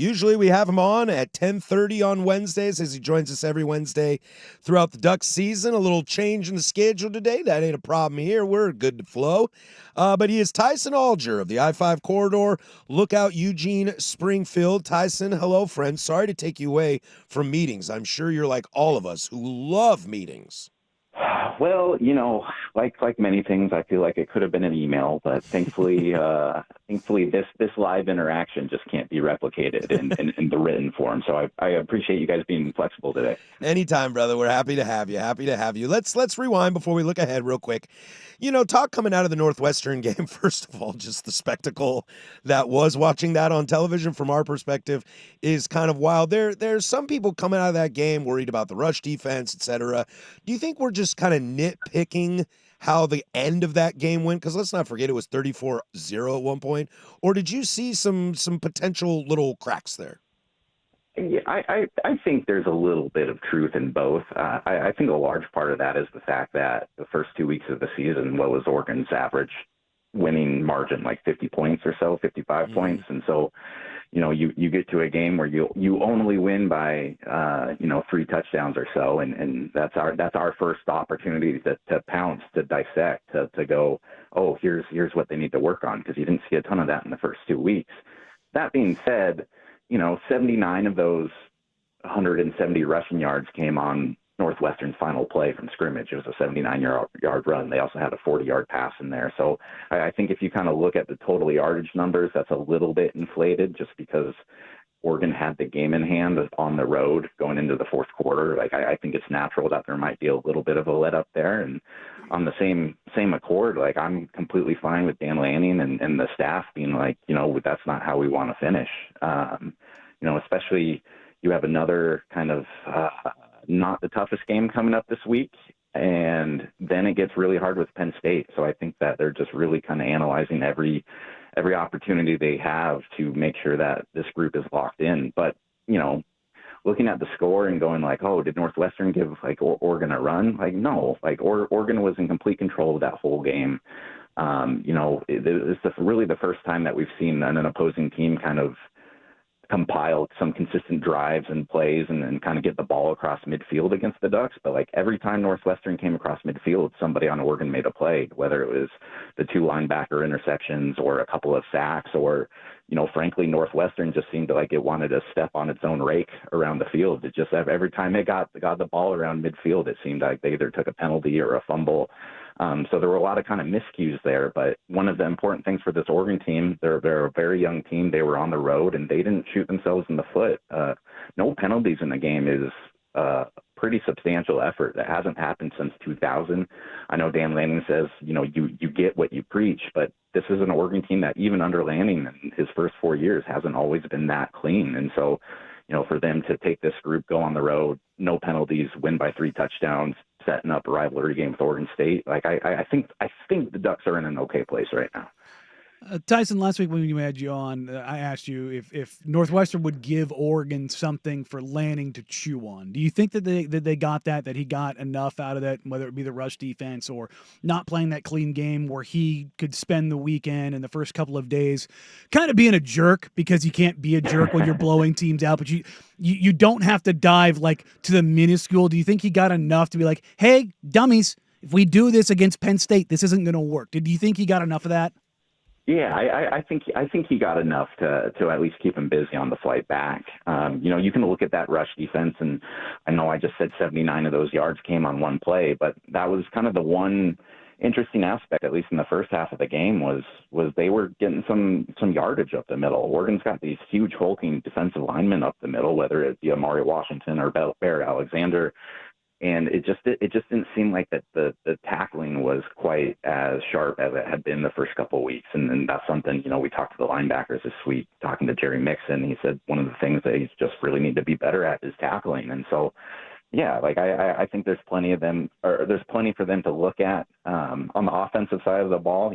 Usually we have him on at 10:30 on Wednesdays as he joins us every Wednesday throughout the Ducks season. A little change in the schedule today. That ain't a problem here. We're good to flow. But he is Tyson Alger of the I-5 Corridor. Lookout Eugene Springfield. Tyson, hello, friend. Sorry to take you away from meetings. I'm sure you're like all of us who love meetings. Well, like many things, I feel like it could have been an email, but thankfully, this live interaction just can't be replicated in the written form. So I appreciate you guys being flexible today. Anytime, brother. We're happy to have you. Happy to have you. Let's rewind before we look ahead real quick. Talk coming out of the Northwestern game. First of all, just the spectacle that was watching that on television from our perspective is kind of wild. There's some people coming out of that game worried about the rush defense, etc. Do you think we're just kind of nitpicking how the end of that game went? Because let's not forget it was 34-0 at one point. Or did you see some potential little cracks there? Yeah, I think there's a little bit of truth in both. I think a large part of that is the fact that the first 2 weeks of the season, what was Oregon's average winning margin, like 50 points or so, 55 points. And so, you get to a game where you only win by, 3 touchdowns or so. And that's our first opportunity to pounce, to dissect, to go, oh, here's what they need to work on, because you didn't see a ton of that in the first 2 weeks. That being said, 79 of those 170 rushing yards came on Northwestern's final play from scrimmage. It was a 79-yard run. They also had a 40-yard pass in there. So I think if you kind of look at the total yardage numbers, that's a little bit inflated just because Oregon had the game in hand on the road going into the fourth quarter. Like I think it's natural that there might be a little bit of a let up there. And on the same accord, like I'm completely fine with Dan Lanning and the staff being like, that's not how we want to finish. Especially you have another kind of not the toughest game coming up this week, and then it gets really hard with Penn State. So I think that they're just really kind of analyzing every opportunity they have to make sure that this group is locked in. But, looking at the score and going like, oh, did Northwestern give like Oregon a run? Like, no, like Oregon was in complete control of that whole game. It's really the first time that we've seen an opposing team kind of compile some consistent drives and plays and kind of get the ball across midfield against the Ducks. But like every time Northwestern came across midfield, somebody on Oregon made a play, whether it was the 2 linebacker interceptions or a couple of sacks, or, frankly, Northwestern just seemed to like it wanted to step on its own rake around the field. It just, every time it got the ball around midfield, it seemed like they either took a penalty or a fumble. So there were a lot of kind of miscues there, but one of the important things for this Oregon team, they're a very young team. They were on the road and they didn't shoot themselves in the foot. No penalties in the game is a pretty substantial effort. That hasn't happened since 2000. I know Dan Lanning says, you get what you preach, but this is an Oregon team that even under Lanning in his first 4 years hasn't always been that clean. And so, for them to take this group, go on the road, no penalties, win by 3 touchdowns, setting up a rivalry game with Oregon State. Like I think the Ducks are in an okay place right now. Tyson, last week when you had you on, I asked you if Northwestern would give Oregon something for Lanning to chew on. Do you think that they got that he got enough out of that, whether it be the rush defense or not playing that clean game, where he could spend the weekend and the first couple of days kind of being a jerk, because you can't be a jerk when you're blowing teams out, but you don't have to dive like to the minuscule. Do you think he got enough to be like, hey, dummies, if we do this against Penn State, this isn't going to work? Do you think he got enough of that? Yeah, I think he got enough to at least keep him busy on the flight back. You can look at that rush defense, and I know I just said 79 of those yards came on one play, but that was kind of the one interesting aspect, at least in the first half of the game, was they were getting some yardage up the middle. Oregon's got these huge hulking defensive linemen up the middle, whether it be Amari Washington or Barrett Alexander. And it just didn't seem like that the tackling was quite as sharp as it had been the first couple of weeks. And that's something, we talked to the linebackers this week, talking to Jerry Mixon. He said one of the things they just really need to be better at is tackling. And so, yeah, like I think there's plenty for them to look at on the offensive side of the ball.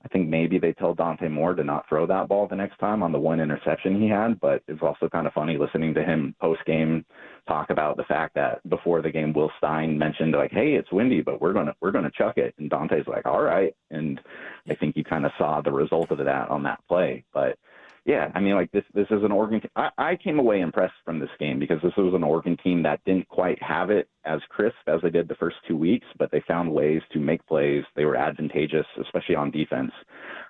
I think maybe they told Dante Moore to not throw that ball the next time on the one interception he had, but it was also kind of funny listening to him post-game talk about the fact that before the game, Will Stein mentioned like, hey, it's windy, but we're gonna chuck it. And Dante's like, all right. And I think you kind of saw the result of that on that play. But Yeah, I mean, like this is an Oregon. I came away impressed from this game because this was an Oregon team that didn't quite have it as crisp as they did the first 2 weeks, but they found ways to make plays. They were advantageous, especially on defense,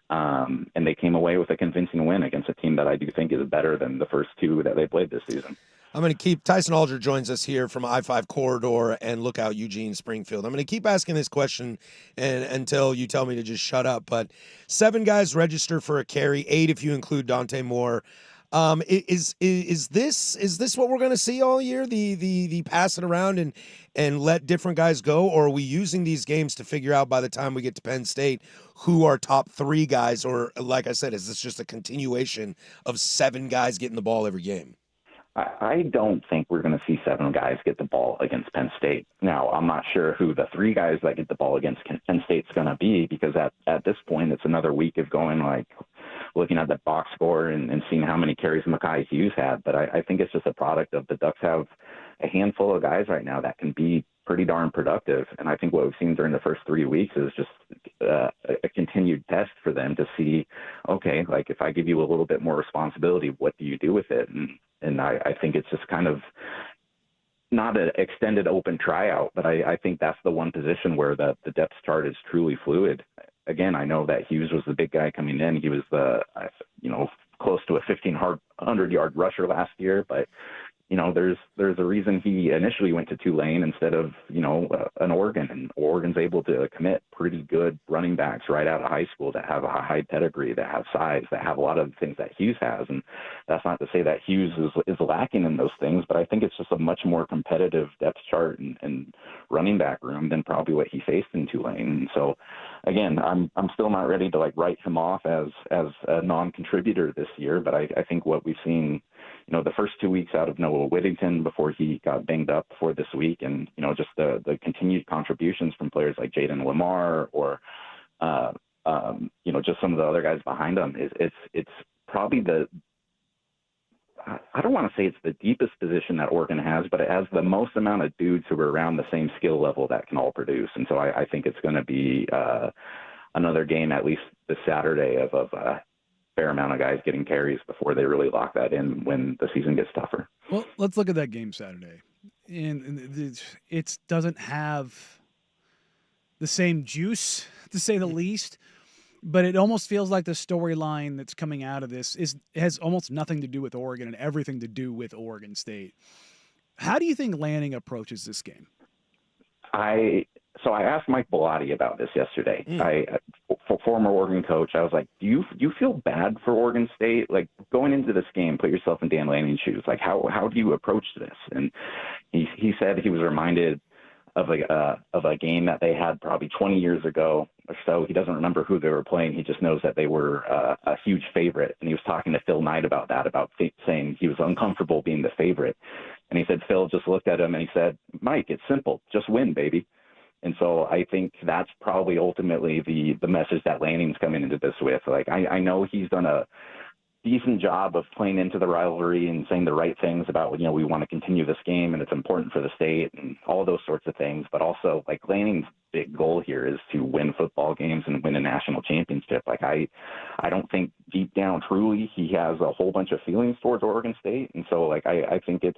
and they came away with a convincing win against a team that I do think is better than the first two that they played this season. I'm going to keep Tyson Alger joins us here from I-5 Corridor and Lookout Eugene Springfield. I'm going to keep asking this question until you tell me to just shut up. But 7 guys register for a carry, 8 if you include Dante Moore. Is this what we're going to see all year? The pass it around and let different guys go, or are we using these games to figure out by the time we get to Penn State who are top 3 guys? Or like I said, is this just a continuation of 7 guys getting the ball every game? I don't think we're going to see 7 guys get the ball against Penn State. Now, I'm not sure who the 3 guys that get the ball against Penn State's going to be, because at this point, it's another week of going, like, looking at the box score and seeing how many carries Mekhi Hughes had. But I think it's just a product of the Ducks have a handful of guys right now that can be pretty darn productive. And I think what we've seen during the first 3 weeks is just a continued test for them to see, okay, like if I give you a little bit more responsibility, what do you do with it? And I think it's just kind of not an extended open tryout, but I think that's the one position where the depth chart is truly fluid. Again, I know that Hughes was the big guy coming in. He was close to a 1,500-yard rusher last year, but there's a reason he initially went to Tulane instead of, an Oregon. And Oregon's able to commit pretty good running backs right out of high school that have a high pedigree, that have size, that have a lot of the things that Hughes has. And that's not to say that Hughes is lacking in those things, but I think it's just a much more competitive depth chart and running back room than probably what he faced in Tulane. And so, again, I'm still not ready to write him off as a non-contributor this year, but I think what we've seen, the first 2 weeks out of Noah Whittington before he got banged up for this week, and just the continued contributions from players like Jaden Lamar or just some of the other guys behind him, it's probably I don't want to say it's the deepest position that Oregon has, but it has the most amount of dudes who are around the same skill level that can all produce. And so I think it's going to be another game, at least this Saturday, of a fair amount of guys getting carries before they really lock that in when the season gets tougher. Well, let's look at that game Saturday. And it doesn't have the same juice, to say the least. But it almost feels like the storyline that's coming out of this has almost nothing to do with Oregon and everything to do with Oregon State. How do you think Lanning approaches this game? So I asked Mike Bellotti about this yesterday. Former Oregon coach, I was like, do you feel bad for Oregon State? Like, going into this game, put yourself in Dan Lanning's shoes. Like, how do you approach this? And he said he was reminded of a game that they had probably 20 years ago or so. He doesn't remember who they were playing. He just knows that they were a huge favorite. And he was talking to Phil Knight about that, saying he was uncomfortable being the favorite. And he said Phil just looked at him and he said, Mike, it's simple. Just win, baby. And so I think that's probably ultimately the message that Lanning's coming into this with. Like, I know he's done a decent job of playing into the rivalry and saying the right things about, we want to continue this game and it's important for the state and all those sorts of things. But also, like, Lanning's big goal here is to win football games and win a national championship. Like, I don't think deep down truly he has a whole bunch of feelings towards Oregon State. And so, like, I think it's,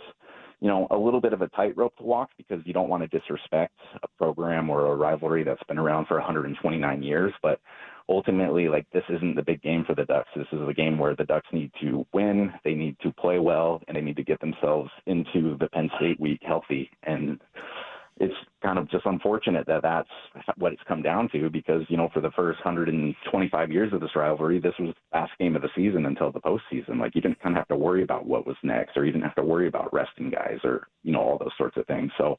a little bit of a tightrope to walk, because you don't want to disrespect a program or a rivalry that's been around for 129 years. But ultimately, like, this isn't the big game for the Ducks. This is a game where the Ducks need to win, they need to play well, and they need to get themselves into the Penn State week healthy. And it's kind of just unfortunate that that's what it's come down to, because, for the first 125 years of this rivalry, this was the last game of the season until the postseason. Like, you didn't kind of have to worry about what was next, or you didn't have to worry about resting guys, or, all those sorts of things. So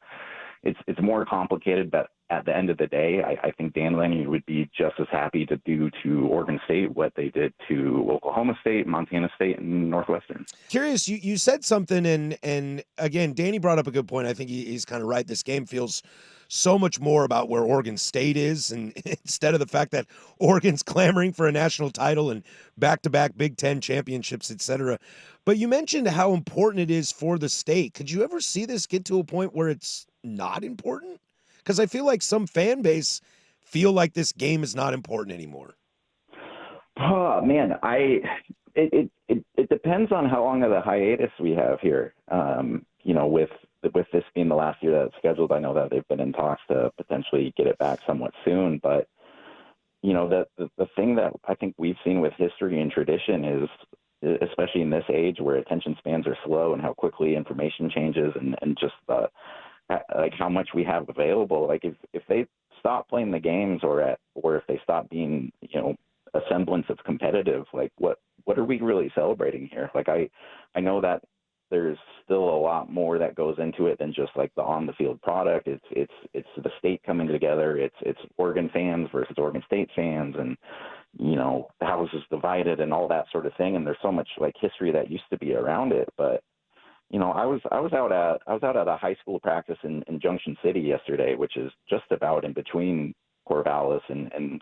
it's more complicated, but at the end of the day, I think Dan Lanning would be just as happy to do to Oregon State what they did to Oklahoma State, Montana State, and Northwestern. Curious, you said something, and again, Danny brought up a good point. I think he's kind of right. This game feels so much more about where Oregon State is, and instead of the fact that Oregon's clamoring for a national title and back-to-back Big Ten championships, etc. But you mentioned how important it is for the state. Could you ever see this get to a point where it's not important? Because I feel like some fan base feel like this game is not important anymore. Oh, man, It depends on how long of the hiatus we have here. With this being the last year that it's scheduled, I know that they've been in talks to potentially get it back somewhat soon. But the thing that I think we've seen with history and tradition is, especially in this age where attention spans are slow and how quickly information changes, and just like how much we have available. Like if they stop playing the games, or if they stop being a semblance of competitive, like what are we really celebrating here? Like I know that there's still a lot more that goes into it than just like the on the field product. It's the state coming together. It's Oregon fans versus Oregon State fans, and the house is divided and all that sort of thing. And there's so much like history that used to be around it. But I was out at a high school practice in Junction City yesterday, which is just about in between Corvallis and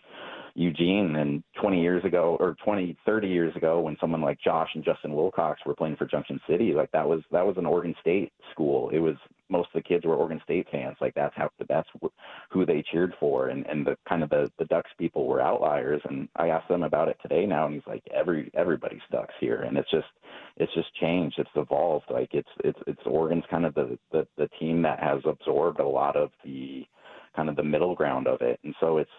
Eugene. And 30 years ago, when someone like Josh and Justin Wilcox were playing for Junction City, like that was an Oregon State school. It was, most of the kids were Oregon State fans. Like that's who they cheered for. And the kind of the Ducks people were outliers. And I asked them about it today now, and he's like, everybody's Ducks here. And it's just changed. It's evolved. Like it's Oregon's kind of the team that has absorbed a lot of the kind of the middle ground of it. And so it's,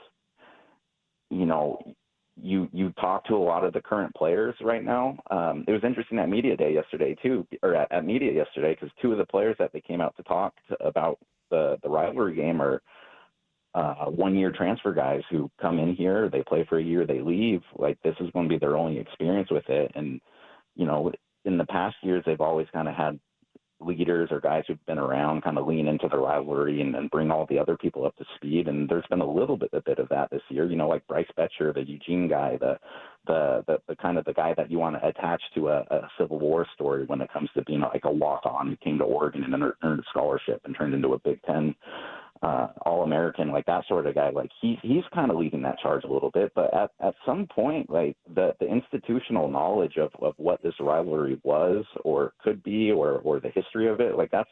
you talk to a lot of the current players right now. It was interesting at media day yesterday too, or at media yesterday, because two of the players that they came out to talk about the rivalry game are 1-year transfer guys who come in here, they play for a year, they leave. Like this is going to be their only experience with it. And, in the past years, they've always kind of had leaders or guys who've been around kind of lean into the rivalry and bring all the other people up to speed. And there's been a bit of that this year, like Bryce Betcher, the Eugene guy, the kind of the guy that you want to attach to a Civil War story when it comes to being like a walk-on who came to Oregon and earned a scholarship and turned into a Big Ten All-American, like that sort of guy. Like he's kind of leading that charge a little bit, but at some point, like the institutional knowledge of what this rivalry was or could be, or the history of it, like that's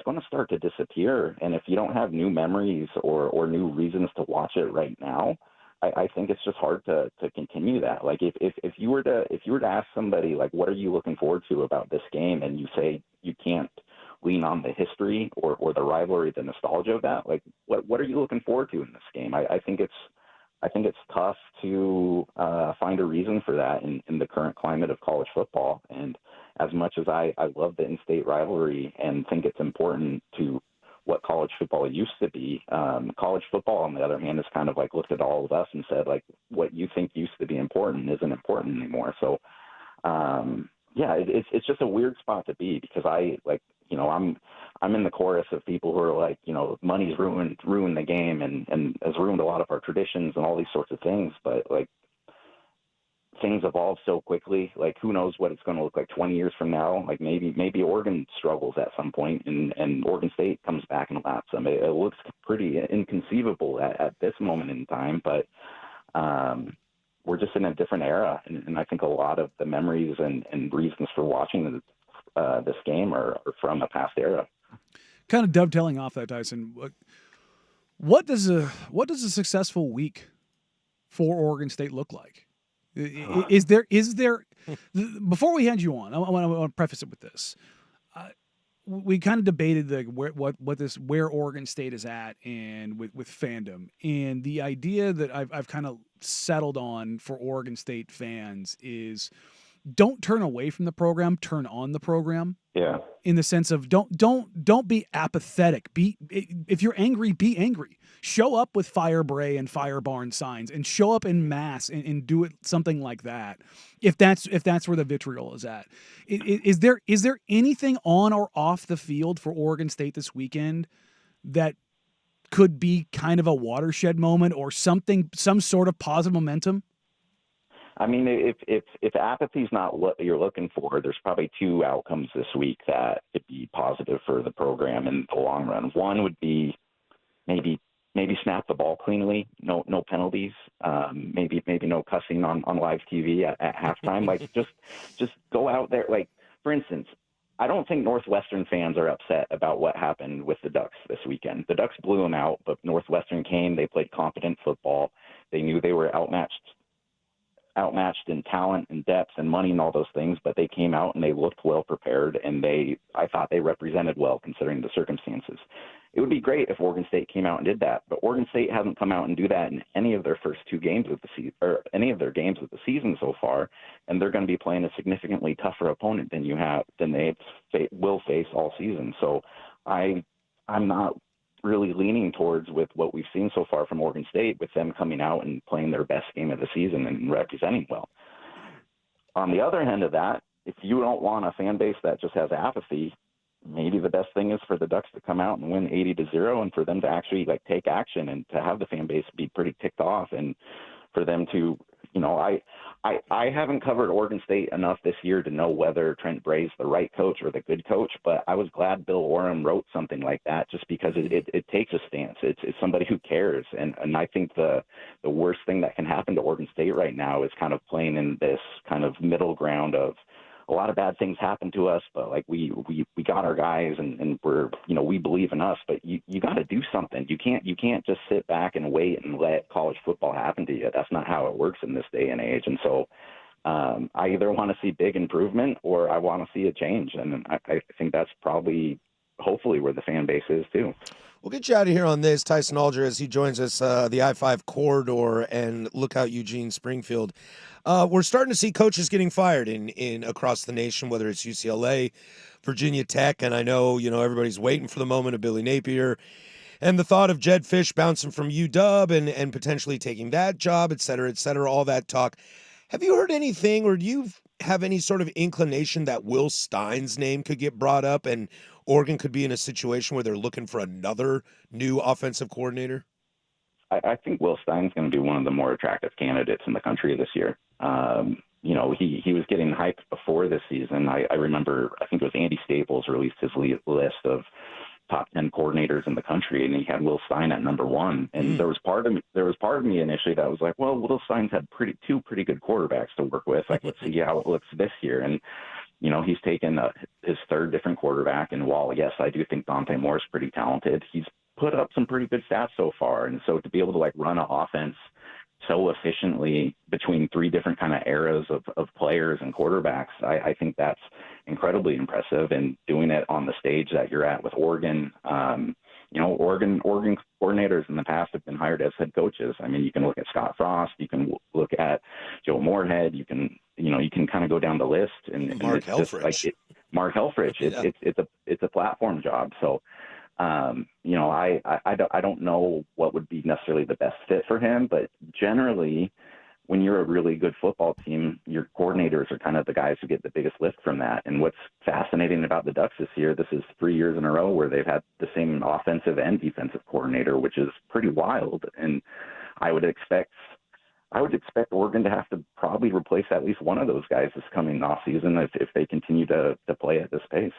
going to start to disappear. And if you don't have new memories or new reasons to watch it right now, I think it's just hard to continue that. Like if you were to ask somebody, like, what are you looking forward to about this game, and you say you can't lean on the history or the rivalry, the nostalgia of that, like what are you looking forward to in this game? I think it's tough to find a reason for that in the current climate of college football. And as much as I love the in-state rivalry and think it's important to what college football used to be, college football, on the other hand, is kind of like looked at all of us and said, like, what you think used to be important isn't important anymore. So, it's just a weird spot to be, because I'm in the chorus of people who are like, money's ruined the game and has ruined a lot of our traditions and all these sorts of things. But like, things evolve so quickly. Like, who knows what it's going to look like 20 years from now? Like maybe Oregon struggles at some point and Oregon State comes back and laps them. It looks pretty inconceivable at this moment in time, but we're just in a different era. And I think a lot of the memories and reasons for watching this game are from a past era. Kind of dovetailing off that, Tyson, what does a successful week for Oregon State look like? Is there before we hand you on, I want to preface it with this. We kind of debated where Oregon State is at and with fandom, and the idea that I've kind of settled on for Oregon State fans is, don't turn away from the program, turn on the program. Yeah. In the sense of don't be apathetic. If you're angry, be angry. Show up with Fire Bray and Fire Barn signs, and show up in mass and do it, something like that. If that's where the vitriol is at. Is there anything on or off the field for Oregon State this weekend that could be kind of a watershed moment or something, some sort of positive momentum? I mean, if apathy is not what you're looking for, there's probably two outcomes this week that could be positive for the program in the long run. One would be maybe snap the ball cleanly, no penalties, maybe no cussing on live TV at halftime. Like just go out there. Like, for instance, I don't think Northwestern fans are upset about what happened with the Ducks this weekend. The Ducks blew them out, but Northwestern came. They played competent football. They knew they were outmatched outmatched in talent and depth and money and all those things, but they came out and they looked well prepared, and I thought they represented well considering the circumstances. It would be great if Oregon State came out and did that, but Oregon State hasn't come out and do that in any of their first 2 games of the season, or any of their games of the season so far, and they're going to be playing a significantly tougher opponent than they will face all season. So I'm not really leaning towards with what we've seen so far from Oregon State, with them coming out and playing their best game of the season and representing well. On the other end of that, if you don't want a fan base that just has apathy, maybe the best thing is for the Ducks to come out and win 80-0, and for them to actually take action and to have the fan base be pretty ticked off, and for them to, I haven't covered Oregon State enough this year to know whether Trent Bray's the right coach or the good coach, but I was glad Bill Oram wrote something like that, just because it takes a stance. It's somebody who cares, and I think the worst thing that can happen to Oregon State right now is kind of playing in this kind of middle ground of, a lot of bad things happen to us, but we got our guys, and we're, we believe in us, but you got to do something. You can't just sit back and wait and let college football happen to you. That's not how it works in this day and age. And so I either want to see big improvement or I want to see a change. And I think that's probably, hopefully, where the fan base is too. We'll get you out of here on this, Tyson Alger, as he joins us, the I-5 corridor, and look out Eugene, Springfield. We're starting to see coaches getting fired in across the nation, whether it's UCLA, Virginia Tech, and I know, everybody's waiting for the moment of Billy Napier, and the thought of Jed Fish bouncing from UW and potentially taking that job, et cetera, all that talk. Have you heard anything, or do you have any sort of inclination that Will Stein's name could get brought up and Oregon could be in a situation where they're looking for another new offensive coordinator? I think Will Stein's going to be one of the more attractive candidates in the country this year. He was getting hyped before this season. I remember, I think it was Andy Staples released his list of top 10 coordinators in the country, and he had Will Stein at number 1. And there was part of me initially that was like, well, Will Stein's had two pretty good quarterbacks to work with. Let's see how it looks this year. And he's taken his 3rd different quarterback, and while, yes, I do think Dante Moore's pretty talented, he's put up some pretty good stats so far. And so to be able to run an offense so efficiently between 3 different kind of eras of players and quarterbacks, I think that's incredibly impressive. And doing it on the stage that you're at with Oregon, Oregon coordinators in the past have been hired as head coaches. I mean, you can look at Scott Frost, you can look at Joe Moorhead, you can kind of go down the list. And Mark Helfrich. Mark Helfrich. Yeah. It's a platform job. So, I don't know what would be necessarily the best fit for him, but generally, when you're a really good football team, your coordinators are kind of the guys who get the biggest lift from that. And what's fascinating about the Ducks this year, this is 3 years in a row where they've had the same offensive and defensive coordinator, which is pretty wild. And I would expect Oregon to have to probably replace at least one of those guys this coming off season if they continue to play at this pace.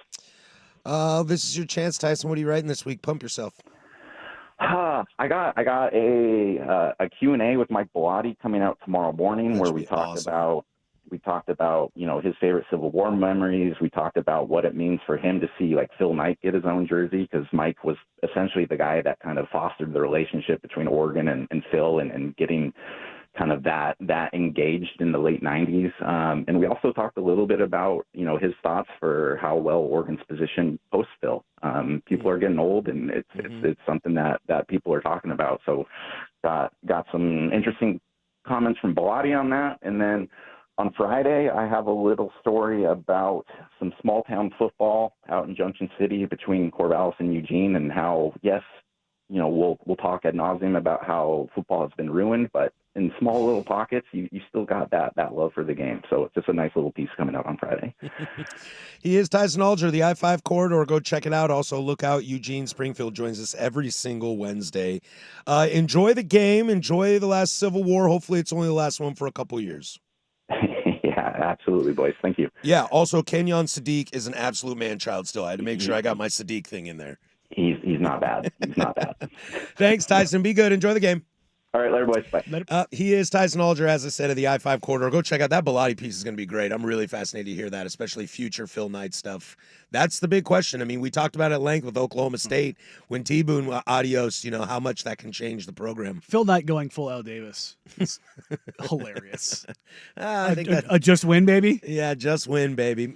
This is your chance, Tyson. What are you writing this week? Pump yourself. I got a Q&A with Mike Bellotti coming out tomorrow morning, where we talked about his favorite Civil War memories. We talked about what it means for him to see Phil Knight get his own jersey, because Mike was essentially the guy that kind of fostered the relationship between Oregon and Phil, and getting kind of that engaged in the late 90s. And we also talked a little bit about, his thoughts for how well Oregon's positioned post-Phil. People are getting old, and it's something that people are talking about. So got some interesting comments from Bellotti on that. And then on Friday, I have a little story about some small town football out in Junction City between Corvallis and Eugene, and how, yes, we'll talk ad nauseum about how football has been ruined, but in small little pockets, you still got that love for the game. So it's just a nice little piece coming out on Friday. He is Tyson Alger, the I-5 corridor. Go check it out. Also, look out. Eugene Springfield joins us every single Wednesday. Enjoy the game. Enjoy the last Civil War. Hopefully, it's only the last one for a couple years. Yeah, absolutely, boys. Thank you. Yeah. Also, Kenyon Sadiq is an absolute man-child still. I had to make sure I got my Sadiq thing in there. He's not bad. He's not bad. Thanks, Tyson. Be good. Enjoy the game. All right, later, boys. Bye. He is Tyson Alger, as I said, of the I-5 corridor. Go check out that Bilotti piece. Is going to be great. I'm really fascinated to hear that, especially future Phil Knight stuff. That's the big question. I mean, we talked about it at length with Oklahoma State when T-Boone adios, how much that can change the program. Phil Knight going full Al Davis. It's hilarious. I think a just win, baby? Yeah, just win, baby.